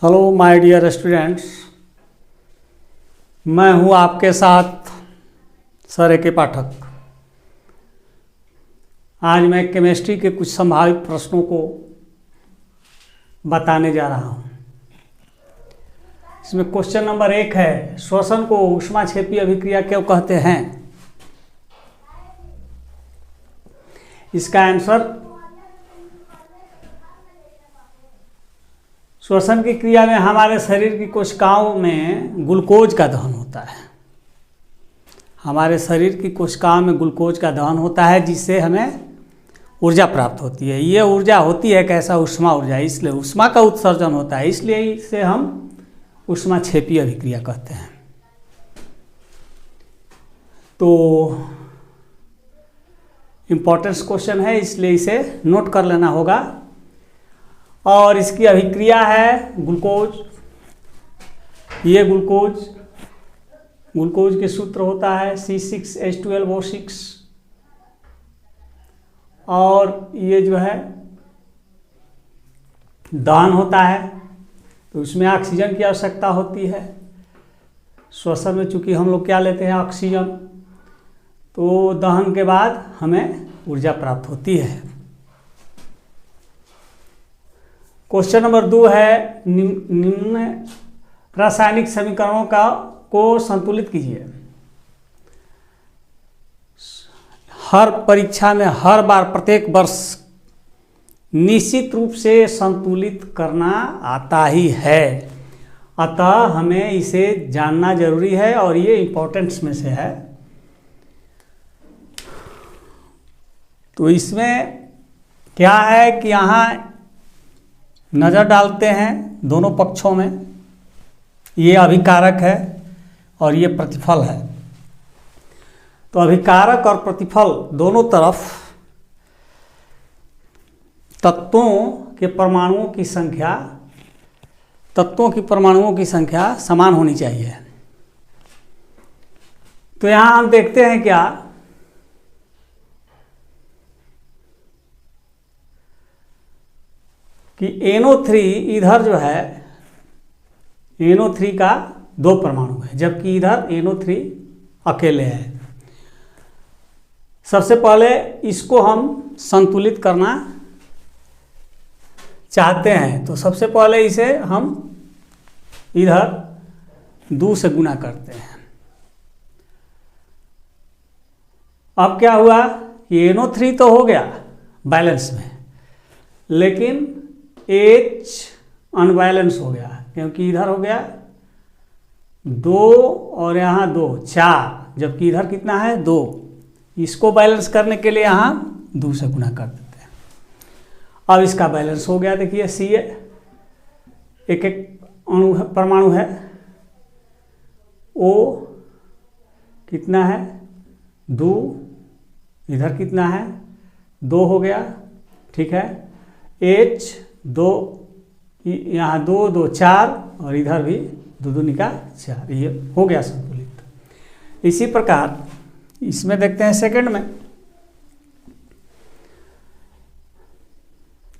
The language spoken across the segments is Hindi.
हेलो माय डियर स्टूडेंट्स, मैं हूं आपके साथ सर ए.के. पाठक। आज मैं केमिस्ट्री के कुछ संभावित प्रश्नों को बताने जा रहा हूं। इसमें क्वेश्चन नंबर 1 है, श्वसन को ऊष्माक्षेपी अभिक्रिया क्यों कहते हैं? इसका आंसर, श्वसन की क्रिया में हमारे शरीर की कोशिकाओं में ग्लूकोज का दहन होता है। हमारे शरीर की कोशिकाओं में ग्लूकोज का दहन होता है, जिससे हमें ऊर्जा प्राप्त होती है। ये ऊर्जा होती है कैसा? ऊष्मा ऊर्जा। इसलिए ऊष्मा का उत्सर्जन होता है, इसलिए इसे हम ऊष्माक्षेपी अभिक्रिया कहते हैं। तो इम्पोर्टेंस क्वेश्चन है, इसलिए इसे नोट कर लेना होगा। और इसकी अभिक्रिया है ग्लूकोज। ये ग्लूकोज के सूत्र होता है C6H12O6। और ये जो है दहन होता है, तो उसमें ऑक्सीजन की आवश्यकता होती है। श्वसन में चूंकि हम लोग क्या लेते हैं? ऑक्सीजन। तो दहन के बाद हमें ऊर्जा प्राप्त होती है। क्वेश्चन नंबर 2 है, निम्न रासायनिक समीकरणों को संतुलित कीजिए। हर परीक्षा में हर बार प्रत्येक वर्ष निश्चित रूप से संतुलित करना आता ही है, अतः हमें इसे जानना जरूरी है और ये इम्पोर्टेंट्स में से है। तो इसमें क्या है कि यहाँ नज़र डालते हैं दोनों पक्षों में। ये अभिकारक है और ये प्रतिफल है। तो अभिकारक और प्रतिफल दोनों तरफ तत्वों की परमाणुओं की संख्या समान होनी चाहिए। तो यहाँ हम देखते हैं क्या कि NO3 इधर जो है, NO3 का 2 परमाणु है, जबकि इधर NO3 अकेले है। सबसे पहले इसको हम संतुलित करना चाहते हैं, तो सबसे पहले इसे हम इधर 2 से गुना करते हैं। अब क्या हुआ कि NO3 तो हो गया बैलेंस में, लेकिन H अनबैलेंस हो गया, क्योंकि इधर हो गया 2 और यहाँ 2, 4, जबकि इधर कितना है? 2। इसको बैलेंस करने के लिए यहाँ 2 से गुना कर देते हैं। अब इसका बैलेंस हो गया। देखिए Ca एक परमाणु है, O कितना है? 2। इधर कितना है? 2 हो गया, ठीक है। H 2, यहाँ 2, 2, 4 और इधर भी 2 2 निका 4। ये हो गया संतुलित। इसी प्रकार इसमें देखते हैं सेकंड में।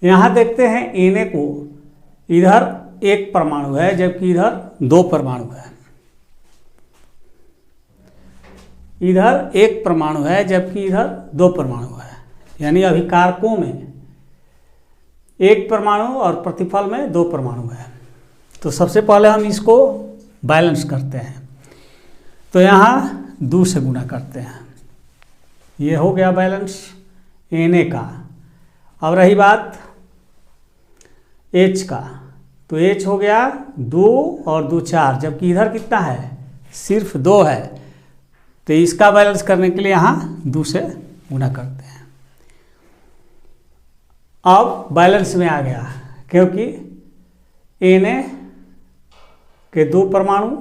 यहाँ देखते हैं Na को, इधर 1 परमाणु है जबकि इधर 2 परमाणु है। इधर 1 परमाणु है जबकि इधर 2 परमाणु है, यानी अभिकारकों में 1 परमाणु और प्रतिफल में 2 परमाणु है। तो सबसे पहले हम इसको बैलेंस करते हैं, तो यहाँ 2 से गुना करते हैं। ये हो गया बैलेंस Na का। अब रही बात H का, तो H हो गया 2 और 2 4, जबकि इधर कितना है? सिर्फ 2 है। तो इसका बैलेंस करने के लिए यहाँ 2 से गुना करते हैं। अब बैलेंस में आ गया, क्योंकि Na के 2 परमाणु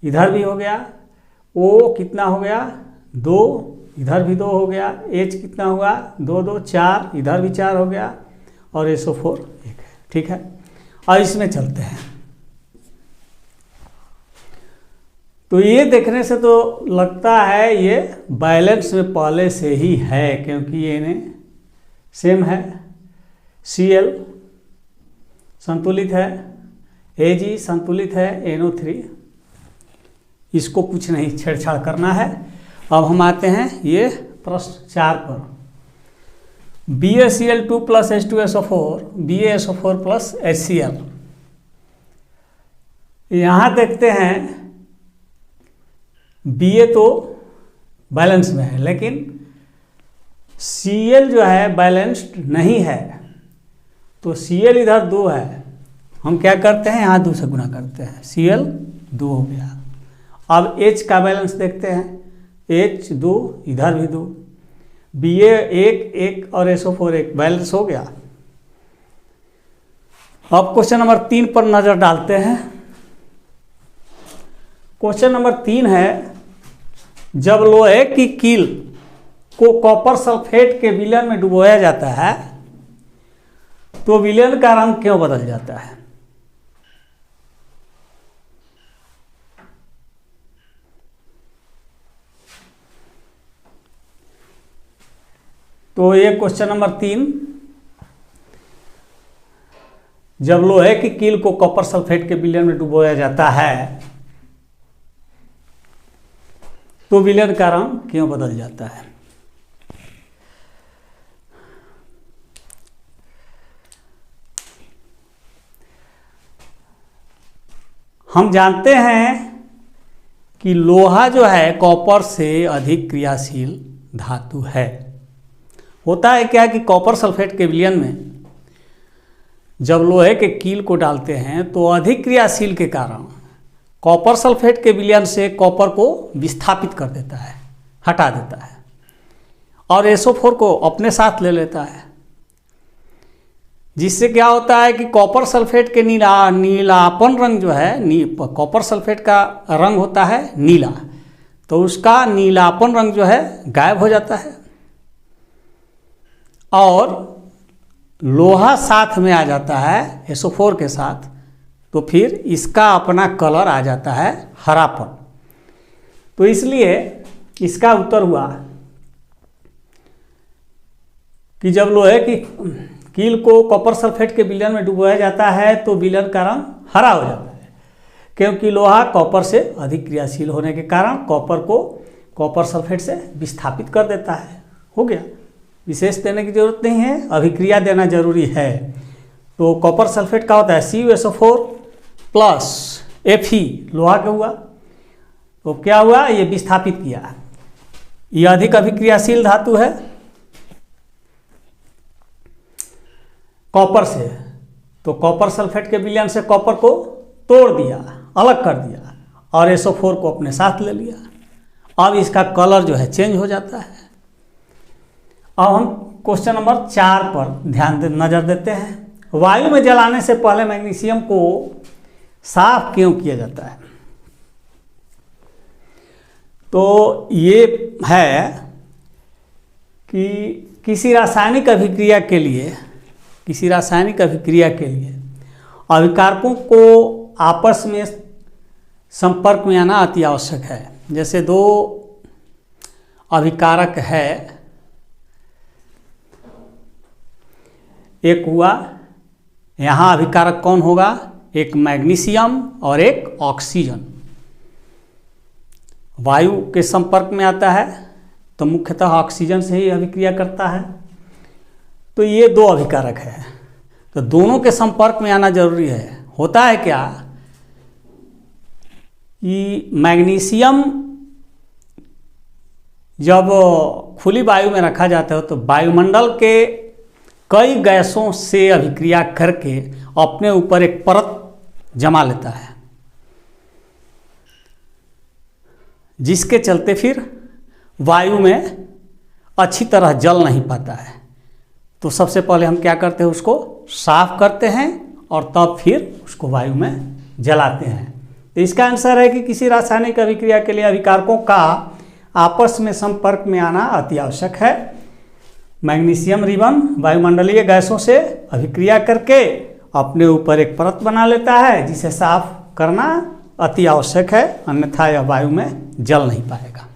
इधर भी हो गया, O कितना हो गया? 2, इधर भी 2 हो गया, H कितना हुआ? 2 2 4, इधर भी 4 हो गया, और SO4 1 है, ठीक है। और इसमें चलते हैं। तो ये देखने से तो लगता है ये बैलेंस में पहले से ही है, क्योंकि Na सेम है, Cl संतुलित है, Ag संतुलित है NO3, इसको कुछ नहीं छेड़छाड़ करना है। अब हम आते हैं ये प्रश्न 4 पर। BaCl2 plus H2SO4 BaSO4 plus HCl। यहाँ देखते हैं Ba तो बैलेंस में है, लेकिन Cl जो है बैलेंस्ड नहीं है, तो Cl इधर 2 है। हम क्या करते हैं, यहाँ 2 से गुना करते हैं, Cl 2 हो गया। अब H का बैलेंस देखते हैं, H 2, इधर भी 2, Ba 1 और SO4 1, बैलेंस हो गया। अब क्वेश्चन नंबर 3 पर नजर डालते हैं। क्वेश्चन नंबर 3 है, जब लोहे की कील को कॉपर सल्फेट के विलयन में डुबोया जाता है तो विलयन का रंग क्यों बदल जाता है? तो ये क्वेश्चन नंबर 3, जब लोहे की कील को कॉपर सल्फेट के विलयन में डुबोया जाता है तो विलयन का रंग क्यों बदल जाता है? हम जानते हैं कि लोहा जो है कॉपर से अधिक क्रियाशील धातु है। होता है क्या कि कॉपर सल्फेट के विलयन में जब लोहे के कील को डालते हैं तो अधिक क्रियाशील के कारण कॉपर सल्फेट के विलयन से कॉपर को विस्थापित कर देता है, हटा देता है, और SO4 को अपने साथ ले लेता है, जिससे क्या होता है कि कॉपर सल्फेट के नीलापन रंग जो है, कॉपर सल्फेट का रंग होता है नीला, तो उसका नीलापन रंग जो है गायब हो जाता है और लोहा साथ में आ जाता है SO4 के साथ, तो फिर इसका अपना कलर आ जाता है हरापन। तो इसलिए इसका उत्तर हुआ कि जब लोहे की कील को कॉपर सल्फेट के विलयन में डुबोया जाता है तो विलयन का रंग हरा हो जाता है, क्योंकि लोहा कॉपर से अधिक क्रियाशील होने के कारण कॉपर को कॉपर सल्फेट से विस्थापित कर देता है। हो गया, विशेष देने की जरूरत नहीं है, अभिक्रिया देना जरूरी है। तो कॉपर सल्फेट का होता है CuSO4 प्लस Fe, लोहा का हुआ, तो क्या हुआ, ये विस्थापित किया, ये अधिक अभिक्रियाशील धातु है कॉपर से, तो कॉपर सल्फेट के विलयन से कॉपर को तोड़ दिया, अलग कर दिया और SO4 को अपने साथ ले लिया। अब इसका कलर जो है चेंज हो जाता है। अब हम क्वेश्चन नंबर 4 पर नजर देते हैं। वायु में जलाने से पहले मैग्नीशियम को साफ क्यों किया जाता है? तो ये है कि किसी रासायनिक अभिक्रिया के लिए अभिकारकों को आपस में संपर्क में आना अति आवश्यक है। जैसे 2 अभिकारक है, एक हुआ, यहाँ अभिकारक कौन होगा, एक मैग्नीशियम और एक ऑक्सीजन। वायु के संपर्क में आता है तो मुख्यतः ऑक्सीजन से ही अभिक्रिया करता है। तो ये 2 अभिकारक है, तो दोनों के संपर्क में आना जरूरी है। होता है क्या कि मैग्नीशियम जब खुली वायु में रखा जाता है तो वायुमंडल के कई गैसों से अभिक्रिया करके अपने ऊपर एक परत जमा लेता है, जिसके चलते फिर वायु में अच्छी तरह जल नहीं पाता है। तो सबसे पहले हम क्या करते हैं, उसको साफ करते हैं और तब फिर उसको वायु में जलाते हैं। तो इसका आंसर है कि किसी रासायनिक अभिक्रिया के लिए अभिकारकों का आपस में संपर्क में आना अति आवश्यक है। मैग्नीशियम रिबन वायुमंडलीय गैसों से अभिक्रिया करके अपने ऊपर एक परत बना लेता है, जिसे साफ करना अति आवश्यक है, अन्यथा यह वायु में जल नहीं पाएगा।